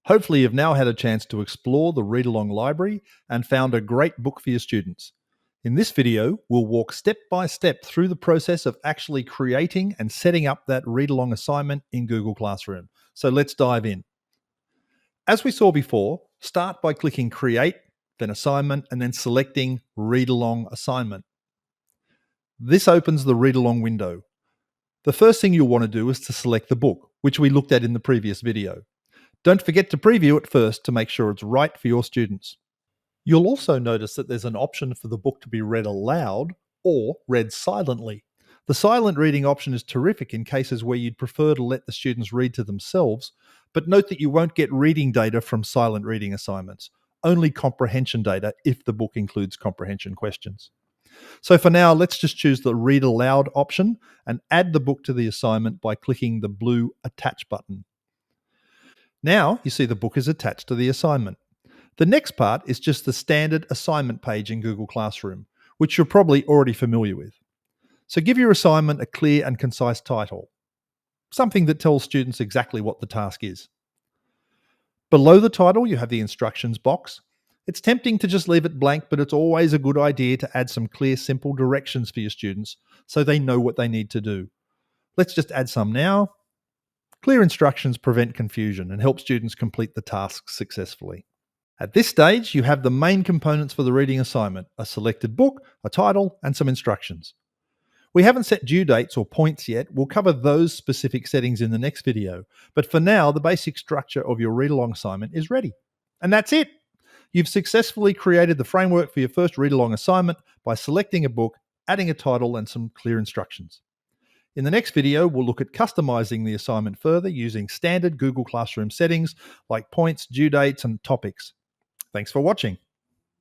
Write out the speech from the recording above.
Hopefully you've now had a chance to explore the read-along library and found a great book for your students. In this video, we'll walk step by step through the process of actually creating and setting up that read-along assignment in Google Classroom. So let's dive in. As we saw before, start by clicking Create, then Assignment, and then selecting Read-along Assignment. This opens the read-along window. The first thing you'll want to do is to select the book, which we looked at in the previous video. Don't forget to preview it first to make sure it's right for your students. You'll also notice that there's an option for the book to be read aloud or read silently. The silent reading option is terrific in cases where you'd prefer to let the students read to themselves, but note that you won't get reading data from silent reading assignments, only comprehension data if the book includes comprehension questions. So for now, let's just choose the Read Aloud option and add the book to the assignment by clicking the blue Attach button. Now you see the book is attached to the assignment. The next part is just the standard assignment page in Google Classroom, which you're probably already familiar with. So give your assignment a clear and concise title, something that tells students exactly what the task is. Below the title, you have the instructions box. It's tempting to just leave it blank, but it's always a good idea to add some clear, simple directions for your students so they know what they need to do. Let's just add some now. Clear instructions prevent confusion and help students complete the tasks successfully. At this stage, you have the main components for the reading assignment: a selected book, a title, and some instructions. We haven't set due dates or points yet. We'll cover those specific settings in the next video. But for now, the basic structure of your read-along assignment is ready. And that's it. You've successfully created the framework for your first read-along assignment by selecting a book, adding a title, and some clear instructions. In the next video, we'll look at customizing the assignment further using standard Google Classroom settings like points, due dates, and topics. Thanks for watching.